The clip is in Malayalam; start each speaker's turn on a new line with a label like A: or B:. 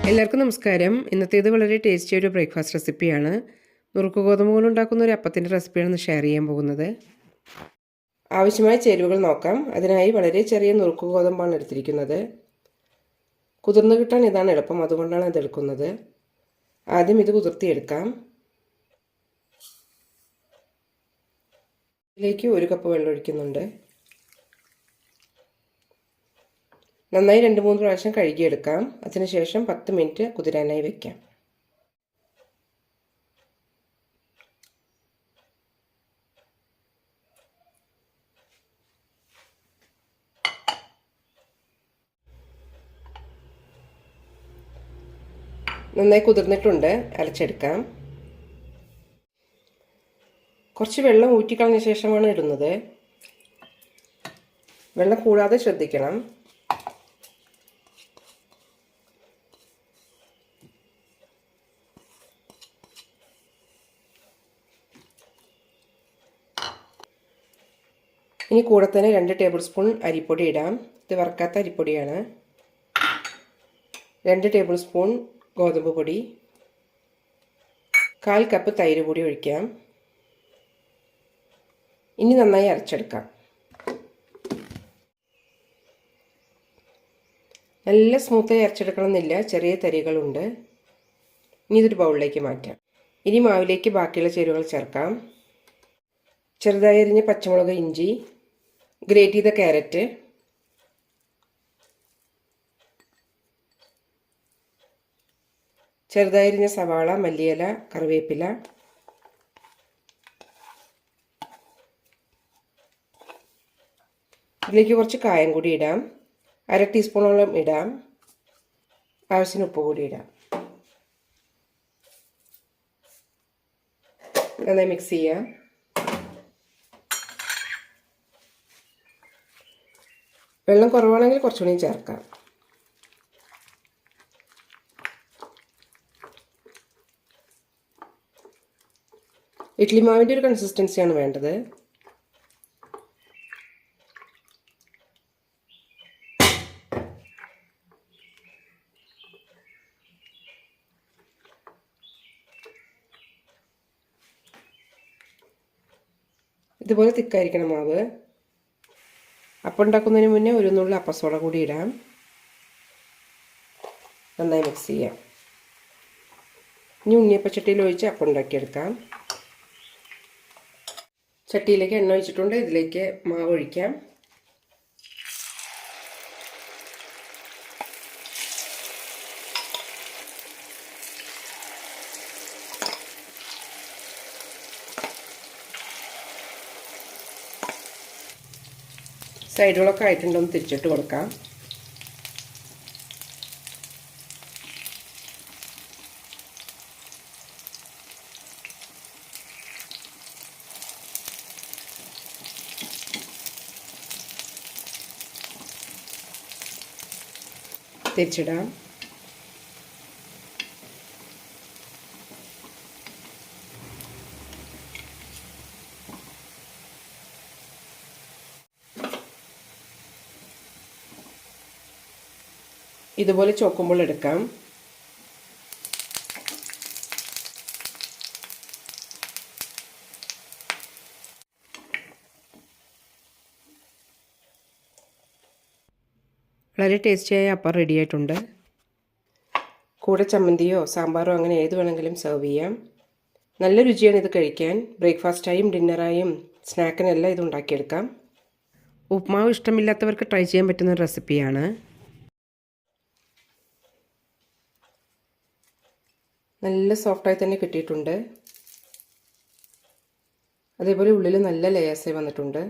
A: എല്ലാവർക്കും നമസ്കാരം. ഇന്നത്തേത് വളരെ ടേസ്റ്റി ഒരു ബ്രേക്ക്ഫാസ്റ്റ് റെസിപ്പിയാണ്. നുറുക്ക് ഗോതമ്പ് കൊണ്ടുണ്ടാക്കുന്ന ഒരു അപ്പത്തിൻ്റെ റെസിപ്പിയാണ് ഷെയർ ചെയ്യാൻ പോകുന്നത്. ആവശ്യമായ ചേരുവകൾ നോക്കാം. അതിനായി വളരെ ചെറിയ നുറുക്ക് ഗോതമ്പാണ് എടുത്തിരിക്കുന്നത്. കുതിർന്ന് കിട്ടാൻ ഇതാണ് എളുപ്പം, അതുകൊണ്ടാണ് ഇത് എടുക്കുന്നത്. ആദ്യം ഇത് കുതിർത്തിയെടുക്കാം. ഇതിലേക്ക് 1 കപ്പ് വെള്ളം ഒഴിക്കുന്നുണ്ട്. നന്നായി 2-3 പ്രാവശ്യം കഴുകിയെടുക്കാം. അതിനുശേഷം 10 മിനിറ്റ് കുതിരാനായി വയ്ക്കാം. നന്നായി കുതിർന്നിട്ടുണ്ട്, അരച്ചെടുക്കാം. കുറച്ച് വെള്ളം ഊറ്റിക്കളഞ്ഞ ശേഷമാണ് ഇടുന്നത്. വെള്ളം കൂടാതെ ശ്രദ്ധിക്കണം. ഇനി കൂടെ തന്നെ 2 ടേബിൾ സ്പൂൺ അരിപ്പൊടി ഇടാം. ഇത് വറുക്കാത്ത അരിപ്പൊടിയാണ്. 2 ടേബിൾ സ്പൂൺ ഗോതമ്പ് പൊടി, 1/4 കപ്പ് തൈര് കൂടി ഒഴിക്കാം. ഇനി നന്നായി അരച്ചെടുക്കാം. നല്ല സ്മൂത്തായി അരച്ചെടുക്കണമെന്നില്ല, ചെറിയ തരികളുണ്ട്. ഇനി ഇതൊരു ബൗളിലേക്ക് മാറ്റാം. ഇനി മാവിലേക്ക് ബാക്കിയുള്ള ചേരുവകൾ ചേർക്കാം. ചെറുതായി അരിഞ്ഞ പച്ചമുളക്, ഇഞ്ചി, ഗ്രേറ്റ് ചെയ്ത ക്യാരറ്റ്, ചെറുതായി അരിഞ്ഞ സവാള, മല്ലിയില, കറിവേപ്പില, ഇതിലേക്ക് കുറച്ച് കായം കൂടി ഇടാം. 1/2 ടീസ്പൂണോളം ഇടാം. ആവശ്യത്തിന് ഉപ്പ് കൂടി ഇടാം. നന്നായി മിക്സ് ചെയ്യാം. വെള്ളം കുറവാണെങ്കിൽ കുറച്ചുകൂടി ചേർക്കാം. ഇഡ്ലി മാവിൻ്റെ ഒരു കൺസിസ്റ്റൻസിയാണ് വേണ്ടത്. ഇതുപോലെ തിക്കായിരിക്കണം മാവ്. അപ്പം ഉണ്ടാക്കുന്നതിന് മുന്നേ 1 നുള്ളി അപ്പസോഡ കൂടി ഇടാം. നന്നായി മിക്സ് ചെയ്യാം. ഇനി ഉണ്ണിയപ്പച്ചട്ടിയിൽ ഒഴിച്ച് അപ്പം ഉണ്ടാക്കിയെടുക്കാം. ചട്ടിയിലേക്ക് എണ്ണ ഒഴിച്ചിട്ടുണ്ട്. ഇതിലേക്ക് മാവ് ഒഴിക്കാം. സൈഡുകളൊക്കെ ആയിട്ടുണ്ടോന്ന് തിരിച്ചിട്ട് കൊടുക്കാം. തിരിച്ചിടാം. ഇതുപോലെ ചോക്കുമ്പോൾ എടുക്കാം. വളരെ ടേസ്റ്റിയായ അപ്പം റെഡി ആയിട്ടുണ്ട്. കൂടെ ചമ്മന്തിയോ സാമ്പാറോ അങ്ങനെ ഏത് വേണമെങ്കിലും സെർവ് ചെയ്യാം. നല്ല രുചിയാണ് ഇത് കഴിക്കാൻ. ബ്രേക്ക്ഫാസ്റ്റായും ഡിന്നറായും സ്നാക്കിനെല്ലാം ഇത് ഉണ്ടാക്കിയെടുക്കാം. ഉപ്മാവ് ഇഷ്ടമില്ലാത്തവർക്ക് ട്രൈ ചെയ്യാൻ പറ്റുന്ന റെസിപ്പിയാണ്. നല്ല സോഫ്റ്റായി തന്നെ കിട്ടിയിട്ടുണ്ട്. അതേപോലെ ഉള്ളിൽ നല്ല ലേയേഴ്സായി വന്നിട്ടുണ്ട്.